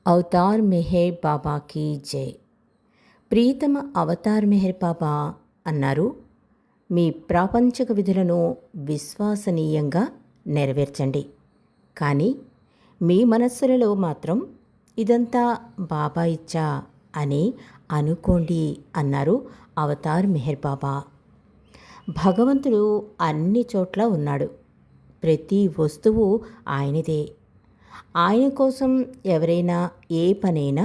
Avatar Meher బాబాకి జై. ప్రియతమ Avatar Meher బాబా అన్నారు, మీ ప్రాపంచిక విధులను విశ్వసనీయంగా నెరవేర్చండి, కానీ మీ మనస్సులలో మాత్రం ఇదంతా బాబా ఇచ్చా అని అనుకోండి అన్నారు అవతార్ మెహర్ బాబా. భగవంతుడు అన్ని చోట్ల ఉన్నాడు. ప్రతి వస్తువు ఆయనదే. ఆయన కోసం ఎవరైనా ఏ పనైనా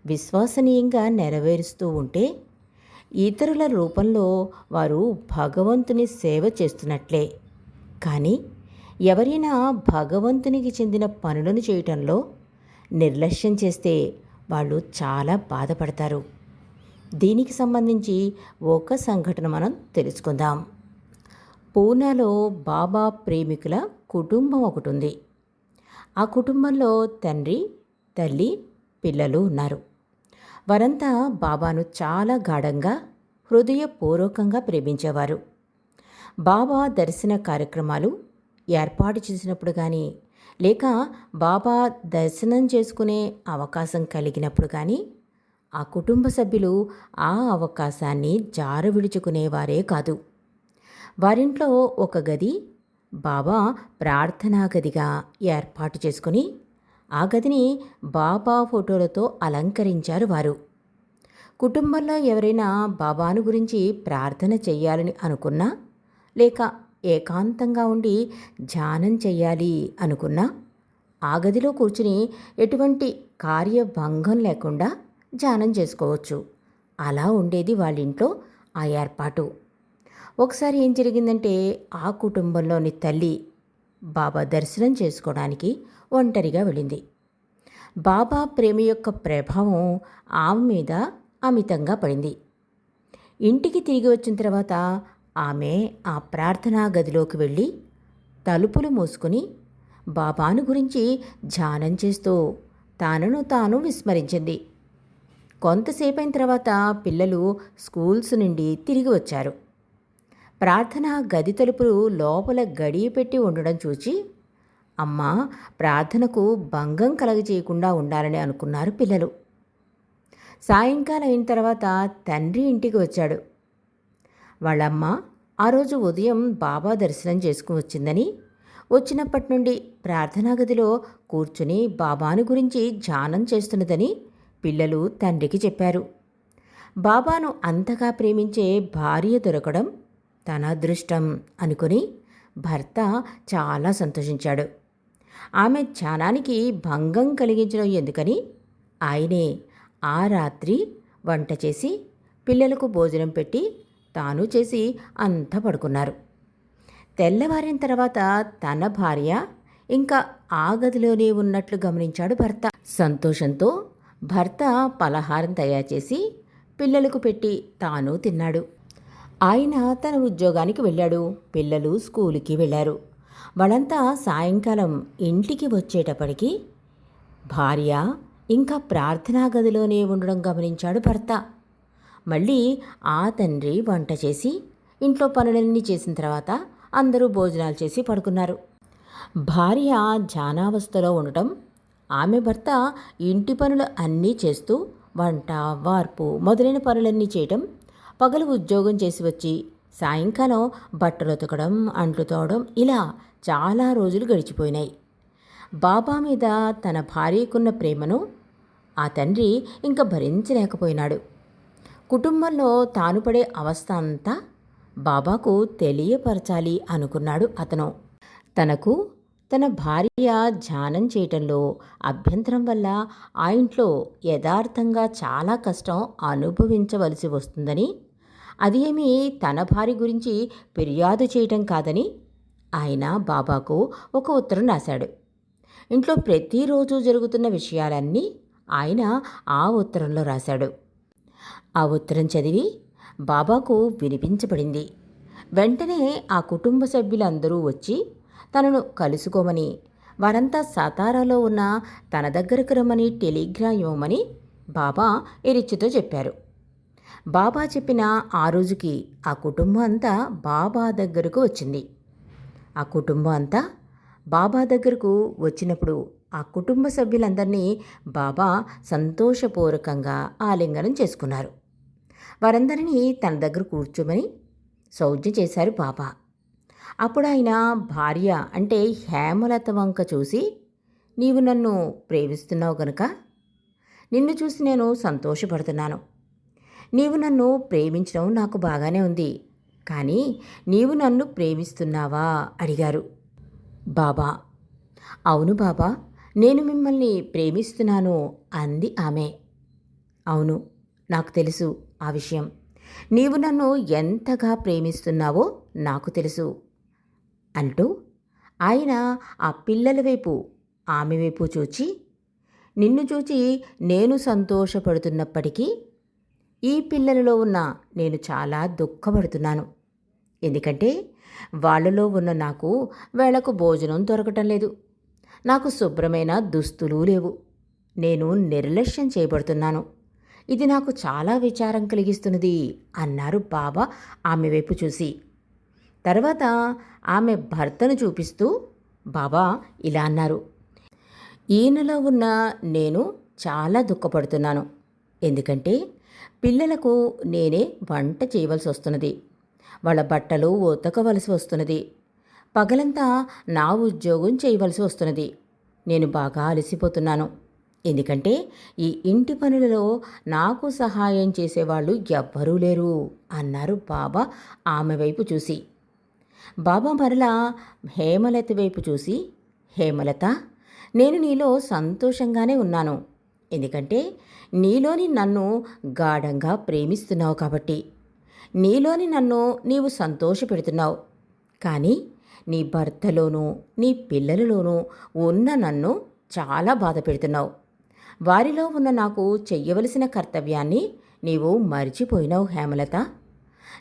విశ్వసనీయంగా నెరవేరుస్తూ ఉంటే ఇతరుల రూపంలో వారు భగవంతుని సేవ చేస్తున్నట్లే. కానీ ఎవరైనా భగవంతునికి చెందిన పనులను చేయటంలో నిర్లక్ష్యం చేస్తే వాళ్ళు చాలా బాధపడతారు. దీనికి సంబంధించి ఒక సంఘటన మనం తెలుసుకుందాం. పూనాలో బాబా ప్రేమికుల కుటుంబం ఒకటి ఉంది. ఆ కుటుంబంలో తండ్రి, తల్లి, పిల్లలు ఉన్నారు. వారంతా బాబాను చాలా గాఢంగా, హృదయపూర్వకంగా ప్రేమించేవారు. బాబా దర్శన కార్యక్రమాలు ఏర్పాటు చేసినప్పుడు కానీ, లేక బాబా దర్శనం చేసుకునే అవకాశం కలిగినప్పుడు కానీ ఆ కుటుంబ సభ్యులు ఆ అవకాశాన్ని జారవిడుచుకునేవారే కాదు. వారింట్లో ఒక గది బాబా ప్రార్థనా గదిగా ఏర్పాటు చేసుకుని ఆ గదిని బాబా ఫోటోలతో అలంకరించారు వారు. కుటుంబంలో ఎవరైనా బాబాను గురించి ప్రార్థన చెయ్యాలని అనుకున్నా, లేక ఏకాంతంగా ఉండి ధ్యానం చెయ్యాలి అనుకున్నా ఆ గదిలో కూర్చుని ఎటువంటి కార్యభంగం లేకుండా ధ్యానం చేసుకోవచ్చు. అలా ఉండేది వాళ్ళింట్లో ఆ ఏర్పాటు. ఒకసారి ఏం జరిగిందంటే, ఆ కుటుంబంలోని తల్లి బాబా దర్శనం చేసుకోవడానికి ఒంటరిగా వెళ్ళింది. బాబా ప్రేమ యొక్క ప్రభావం ఆమె మీద అమితంగా పడింది. ఇంటికి తిరిగి వచ్చిన తర్వాత ఆమె ఆ ప్రార్థనా గదిలోకి వెళ్ళి తలుపులు మూసుకుని బాబాను గురించి ధ్యానం చేస్తూ తనను తాను విస్మరించింది. కొంతసేపైన తర్వాత పిల్లలు స్కూల్స్ నుండి తిరిగి వచ్చారు. ప్రార్థనా గది తలుపులు లోపల గడియ పెట్టి ఉండడం చూచి, అమ్మా ప్రార్థనకు భంగం కలగజేయకుండా ఉండాలని అనుకున్నారు పిల్లలు. సాయంకాలం అయిన తర్వాత తండ్రి ఇంటికి వచ్చాడు. వాళ్ళమ్మ ఆ రోజు ఉదయం బాబా దర్శనం చేసుకుని వచ్చిందని, వచ్చినప్పటి నుండి ప్రార్థనా గదిలో కూర్చుని బాబాను గురించి ధ్యానం చేస్తున్నదని పిల్లలు తండ్రికి చెప్పారు. బాబాను అంతగా ప్రేమించే భార్య దొరకడం తన అదృష్టం అనుకుని భర్త చాలా సంతోషించాడు. ఆమె ధ్యానానికి భంగం కలిగించడం ఎందుకని ఆయనే ఆ రాత్రి వంట చేసి పిల్లలకు భోజనం పెట్టి తాను చేసి అంతా పడుకున్నారు. తెల్లవారిన తర్వాత తన భార్య ఇంకా ఆ గదిలోనే ఉన్నట్లు గమనించాడు భర్త. సంతోషంతో భర్త పలహారం తయారు చేసి పిల్లలకు పెట్టి తాను తిన్నాడు. ఆయన తన ఉద్యోగానికి వెళ్ళాడు. పిల్లలు స్కూలుకి వెళ్ళారు. వాళ్ళంతా సాయంకాలం ఇంటికి వచ్చేటప్పటికి భార్య ఇంకా ప్రార్థనా గదిలోనే ఉండడం గమనించాడు భర్త. మళ్ళీ ఆ తండ్రి వంట చేసి ఇంట్లో పనులన్నీ చేసిన తర్వాత అందరూ భోజనాలు చేసి పడుకున్నారు. భార్య ధ్యానావస్థలో ఉండటం, ఆమె భర్త ఇంటి పనులు అన్నీ చేస్తూ వంట, వార్పు మొదలైన పనులన్నీ చేయటం, పగలు ఉద్యోగం చేసి వచ్చి సాయంకాలం బట్టలు ఉతకడం, అంట్లు తోవడం, ఇలా చాలా రోజులు గడిచిపోయినాయి. బాబా మీద తన భార్యకున్న ప్రేమను ఆ తండ్రి ఇంకా భరించలేకపోయినాడు. కుటుంబంలో తాను పడే అవస్థ అంతా బాబాకు తెలియపరచాలి అనుకున్నాడు అతను. తనకు తన భార్య ధ్యానం చేయటంలో అభ్యంతరం వల్ల ఆ ఇంట్లో యథార్థంగా చాలా కష్టం అనుభవించవలసి వస్తుందని, అది ఏమీ తన భార్య గురించి ఫిర్యాదు చేయటం కాదని ఆయన బాబాకు ఒక ఉత్తరం రాశాడు. ఇంట్లో ప్రతిరోజు జరుగుతున్న విషయాలన్నీ ఆయన ఆ ఉత్తరంలో రాశాడు. ఆ ఉత్తరం చదివి బాబాకు వినిపించబడింది. వెంటనే ఆ కుటుంబ సభ్యులందరూ వచ్చి తనను కలుసుకోమని, వారంతా సతారాలో ఉన్న తన దగ్గరకు రమ్మని టెలిగ్రామ్ ఇవ్వమని బాబా ఎరిచితో చెప్పారు. బాబా చెప్పిన ఆ రోజుకి ఆ కుటుంబం అంతా బాబా దగ్గరకు వచ్చింది. ఆ కుటుంబం అంతా బాబా దగ్గరకు వచ్చినప్పుడు ఆ కుటుంబ సభ్యులందరినీ బాబా సంతోషపూర్వకంగా ఆలింగనం చేసుకున్నారు. వారందరినీ తన దగ్గర కూర్చోమని సౌజ్ఞ చేశారు బాబా. అప్పుడు ఆయన భార్య అంటే హేమలత వంక చూసి, నీవు నన్ను ప్రేమిస్తున్నావు గనుక నిన్ను చూసి నేను సంతోషపడుతున్నాను. నీవు నన్ను ప్రేమించడం నాకు బాగానే ఉంది, కానీ నీవు నన్ను ప్రేమిస్తున్నావా అడిగారు బాబా. అవును బాబా, నేను మిమ్మల్ని ప్రేమిస్తున్నాను అంది ఆమె. అవును, నాకు తెలుసు ఆ విషయం. నీవు నన్ను ఎంతగా ప్రేమిస్తున్నావో నాకు తెలుసు అంటూ ఆయన ఆ పిల్లల వైపు, ఆమె వైపు చూచి, నిన్ను చూచి నేను సంతోషపడుతున్నప్పటికీ ఈ పిల్లలలో ఉన్న నేను చాలా దుఃఖపడుతున్నాను. ఎందుకంటే వాళ్ళలో ఉన్న నాకు వేళకు భోజనం దొరకటం లేదు, నాకు శుభ్రమైన దుస్తులు లేవు, నేను నిర్లక్ష్యం చేయబడుతున్నాను. ఇది నాకు చాలా విచారం కలిగిస్తున్నది అన్నారు బాబా ఆమె వైపు చూసి. తర్వాత ఆమె భర్తను చూపిస్తూ బాబా ఇలా అన్నారు, ఈయనలో ఉన్న నేను చాలా దుఃఖపడుతున్నాను. ఎందుకంటే పిల్లలకు నేనే వంట చేయవలసి వస్తున్నది, వాళ్ళ బట్టలు ఉతకవలసి వస్తున్నది, పగలంతా నా ఉద్యోగం చేయవలసి వస్తున్నది. నేను బాగా అలసిపోతున్నాను. ఎందుకంటే ఈ ఇంటి పనులలో నాకు సహాయం చేసేవాళ్ళు ఎవ్వరూ లేరు అన్నారు బాబా ఆమె వైపు చూసి. బాబా మరలా హేమలత వైపు చూసి, హేమలత, నేను నీలో సంతోషంగానే ఉన్నాను. ఎందుకంటే నీలోని నన్ను గాఢంగా ప్రేమిస్తున్నావు కాబట్టి. నీలోని నన్ను నీవు సంతోషపెడుతున్నావు. కానీ నీ భర్తలోనూ నీ పిల్లలలోనూ ఉన్న నన్ను చాలా బాధ పెడుతున్నావు. వారిలో ఉన్న నాకు చెయ్యవలసిన కర్తవ్యాన్ని నీవు మరిచిపోయినావు హేమలత.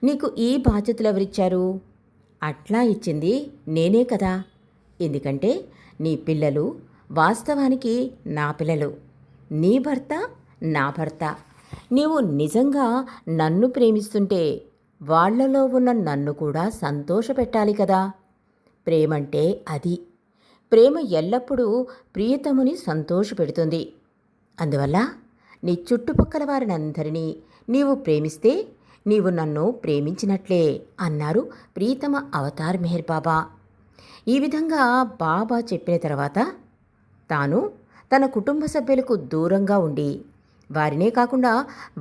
నీకు ఈ బాధ్యతలు ఎవరిచ్చారు? అట్లా ఇచ్చింది నేనే కదా. ఎందుకంటే నీ పిల్లలు వాస్తవానికి నా పిల్లలు, నీ భర్త నా భర్త. నీవు నిజంగా నన్ను ప్రేమిస్తుంటే వాళ్లలో ఉన్న నన్ను కూడా సంతోషపెట్టాలి కదా. ప్రేమంటే అది. ప్రేమ ఎల్లప్పుడూ ప్రియతముని సంతోషపెడుతుంది. అందువల్ల నీ చుట్టుపక్కల వారినందరినీ నీవు ప్రేమిస్తే నీవు నన్ను ప్రేమించినట్లే అన్నారు ప్రీతమ అవతార్ మెహర్ బాబా. ఈ విధంగా బాబా చెప్పిన తర్వాత తాను తన కుటుంబ సభ్యులకు దూరంగా ఉండి, వారినే కాకుండా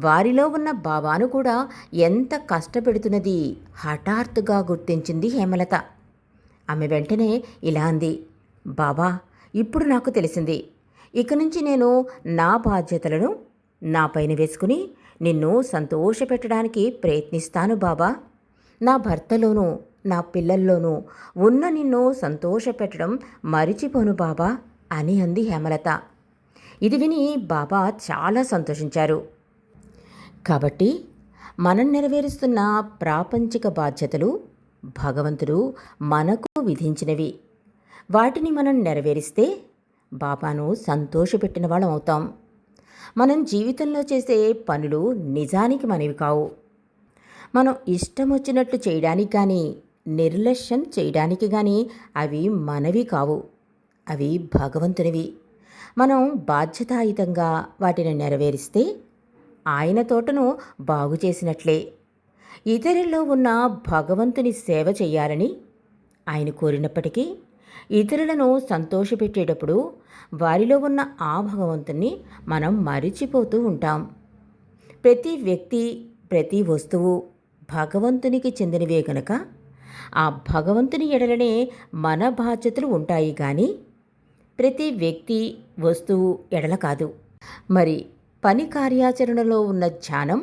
వారిలో ఉన్న బాబాను కూడా ఎంత కష్టపెడుతున్నది హఠాత్తుగా గుర్తించింది హేమలత. ఆమె వెంటనే ఇలా అంది, బాబా, ఇప్పుడు నాకు తెలిసింది. ఇక నుంచి నేను నా బాధ్యతలను నా పైన వేసుకుని నిన్ను సంతోషపెట్టడానికి ప్రయత్నిస్తాను బాబా. నా భర్తలోనూ నా పిల్లల్లోనూ ఉన్న నిన్ను సంతోషపెట్టడం మరిచిపోను బాబా అని అంది హేమలత. ఇది విని బాబా చాలా సంతోషించారు. కాబట్టి మనం నెరవేరుస్తున్న ప్రాపంచిక బాధ్యతలు భగవంతుడు మనకు విధించినవి. వాటిని మనం నెరవేరిస్తే బాబాను సంతోషపెట్టిన వాళ్ళం అవుతాం. మనం జీవితంలో చేసే పనులు నిజానికి మనవి కావు. మనం ఇష్టం వచ్చినట్లు చేయడానికి కానీ నిర్లక్ష్యం చేయడానికి కానీ అవి మనవి కావు, అవి భగవంతునివి. మనం బాధ్యతాయుతంగా వాటిని నెరవేరిస్తే ఆయన తోటను బాగు చేసినట్లే. ఇతరుల్లో ఉన్న భగవంతుని సేవ చేయాలని ఆయన కోరినప్పటికీ ఇతరులను సంతోషపెట్టేటప్పుడు వారిలో ఉన్న ఆ భగవంతుని మనం మరిచిపోతూ ఉంటాం. ప్రతి వ్యక్తి, ప్రతి వస్తువు భగవంతునికి చెందినవే కనుక ఆ భగవంతుని ఎడలనే మన బాధ్యతలు ఉంటాయి కానీ ప్రతి వ్యక్తి, వస్తువు ఎడల కాదు. మరి పని కార్యాచరణలో ఉన్న ధ్యానం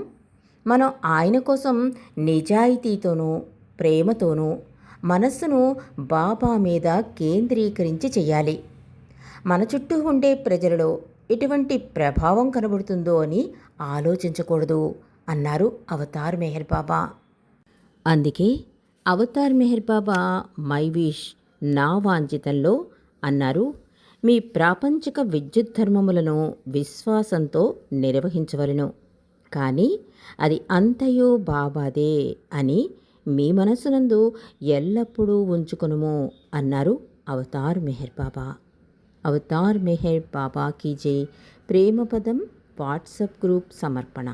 మనం ఆయన కోసం నిజాయితీతోనూ ప్రేమతోనూ మనస్సును బాబా మీద కేంద్రీకరించి చేయాలి. మన చుట్టూ ఉండే ప్రజలలో ఎటువంటి ప్రభావం కనబడుతుందో అని ఆలోచించకూడదు అన్నారు అవతార్ మెహర్ బాబా. అందుకే అవతార్ మెహర్ బాబా మై విష్ నా వాంఛితంలో అన్నారు, మీ ప్రాపంచిక విద్యుత్ ధర్మములను విశ్వాసంతో నిర్వహించవలను, కానీ అది అంతయు బాబాదే అని మీ మనస్సునందు ఎల్లప్పుడూ ఉంచుకొనుము అన్నారు అవతార్ మెహర్ బాబా. అవతార్ మెహర్ బాబా కీ జై. ప్రేమపదం వాట్సాప్ గ్రూప్ సమర్పణ.